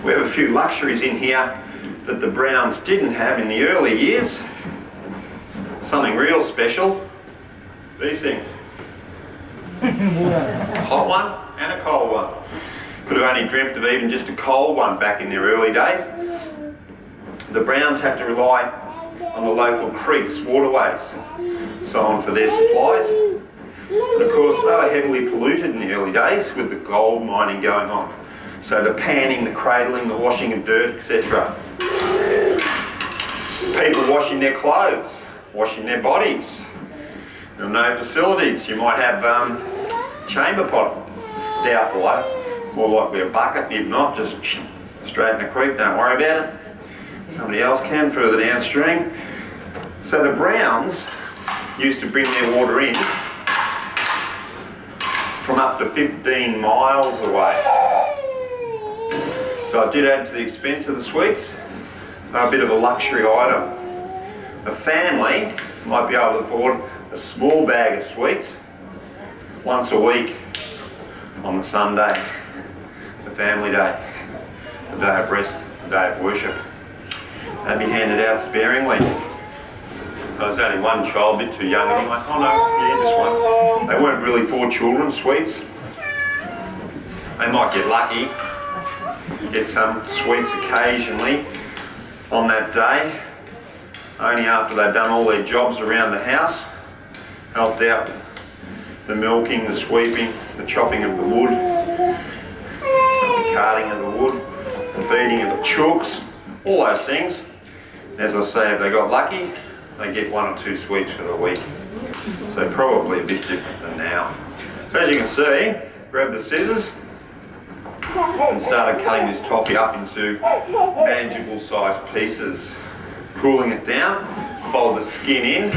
We have a few luxuries in here that the Browns didn't have in the early years. Something real special. These things. A hot one and a cold one. Could have only dreamt of even just a cold one back in their early days. The Browns had to rely on the local creeks, waterways, so on for their supplies. And of course they were heavily polluted in the early days with the gold mining going on. So the panning, the cradling, the washing of dirt, etc. People washing their clothes, washing their bodies. There are no facilities. You might have chamber pot. Doubtful though. More likely a bucket, if not, just straight in the creek, don't worry about it. Somebody else can further downstream. So the Browns used to bring their water in from up to 15 miles away. So it did add to the expense of the sweets. They're a bit of a luxury item. A family might be able to afford a small bag of sweets once a week on the Sunday, the family day, the day of rest, the day of worship. They'd be handed out sparingly. There was only one child, a bit too young anyway. Oh no, yeah, this one. They weren't really for children, sweets. They might get lucky, get some sweets occasionally on that day, only after they've done all their jobs around the house, helped out with the milking, the sweeping, the chopping of the wood, the carting of the wood, the feeding of the chooks, all those things. As I say, if they got lucky, they get 1 or 2 sweets for the week. So probably a bit different than now. So as you can see, grab the scissors and started cutting this toffee up into manageable sized pieces. Cooling it down, fold the skin in,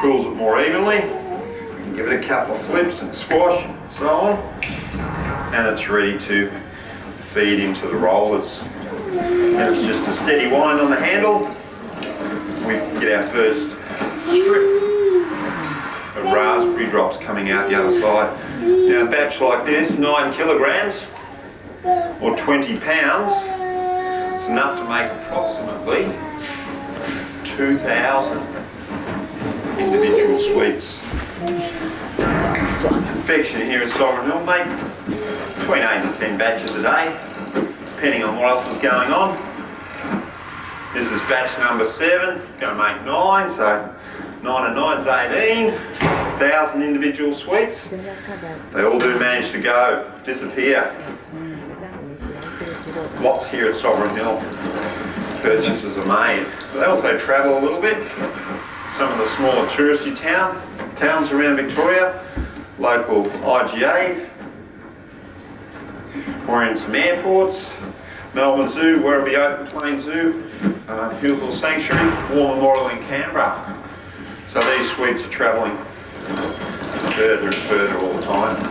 cools it more evenly. You can give it a couple of flips and squash and so on. And it's ready to feed into the rollers. And it's just a steady wind on the handle. We get our first strip of raspberry drops coming out the other side. Now a batch like this, 9 kilograms or 20 pounds, it's enough to make approximately 2,000 individual sweets. Confection here at Sovereign Hill make between 8 and 10 batches a day, depending on what else is going on. This is batch number 7, going to make 9, so 9 and 9's 18, 1,000 individual sweets. They all do manage to go, disappear. Lots here at Sovereign Hill, purchases are made. But they also travel a little bit. Some of the smaller touristy towns around Victoria, local IGAs, or in some airports. Melbourne Zoo, Werribee Open Plains Zoo, Hillsville Sanctuary, War Memorial in Canberra. So these sweets are travelling further and further all the time.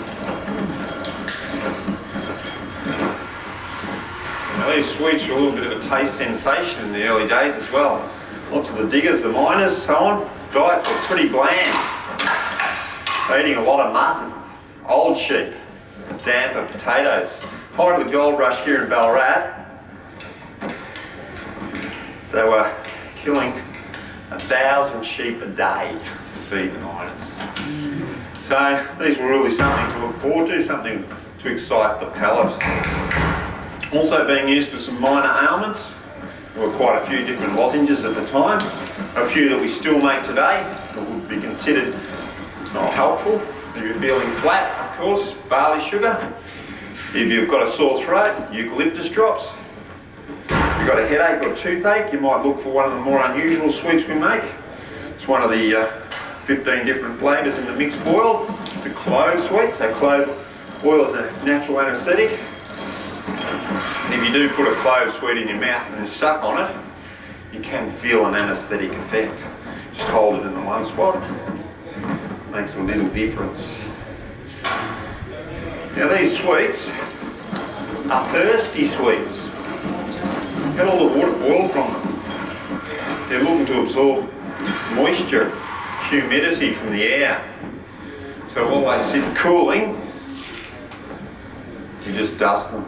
Now these sweets were a little bit of a taste sensation in the early days as well. Lots of the diggers, the miners, so on, diets were pretty bland. They're eating a lot of mutton, old sheep, damper, potatoes. Height of the gold rush here in Ballarat, they were killing 1,000 sheep a day to feed the miners. So these were really something to look forward to, something to excite the palate. Also being used for some minor ailments. There were quite a few different lozenges at the time, a few that we still make today that would be considered not helpful. If you're feeling flat, of course, barley sugar. If you've got a sore throat, eucalyptus drops. If you've got a headache or toothache, you might look for one of the more unusual sweets we make. It's one of the 15 different flavours in the mixed boil. It's a clove sweet, so clove oil is a natural anaesthetic. And if you do put a clove sweet in your mouth and suck on it, you can feel an anaesthetic effect. Just hold it in the one spot. Makes a little difference. Now these sweets are thirsty sweets. Get all the water boiled from them. They're looking to absorb moisture, humidity from the air. So while they sit cooling, you just dust them.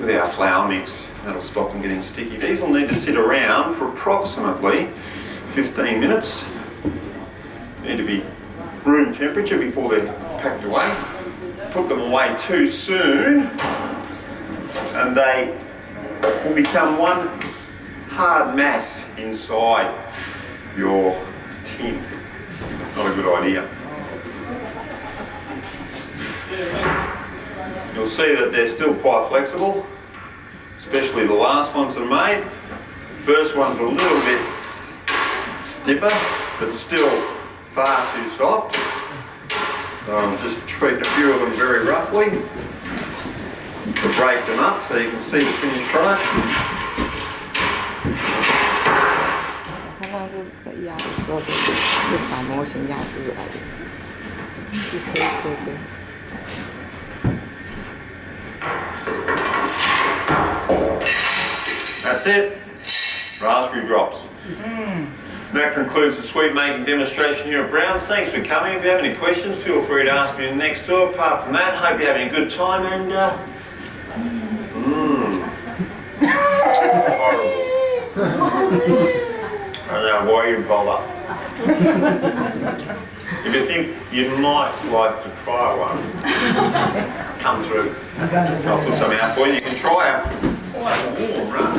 with our flour mix. That'll stop them getting sticky. These will need to sit around for approximately 15 minutes. Need to be room temperature before they're packed away. Put them away too soon and they will become one hard mass inside your tin. Not a good idea. You'll see that they're still quite flexible, especially the last ones are made. The first one's a little bit stiffer, but still far too soft. So I'll just treat a few of them very roughly to break them up so you can see the finished product. 看到这个压的时候，就把模型压出来的，一颗一颗的。 That's it. Raspberry drops. That concludes the sweet making demonstration here at Brown's. Thanks for coming. If you have any questions, feel free to ask me next door. Apart from that, hope you're having a good time and I don't know why you pulled up. If you think you might like to try one, come through. I'll put some out for you. You can try it. Oh, it's warm, right?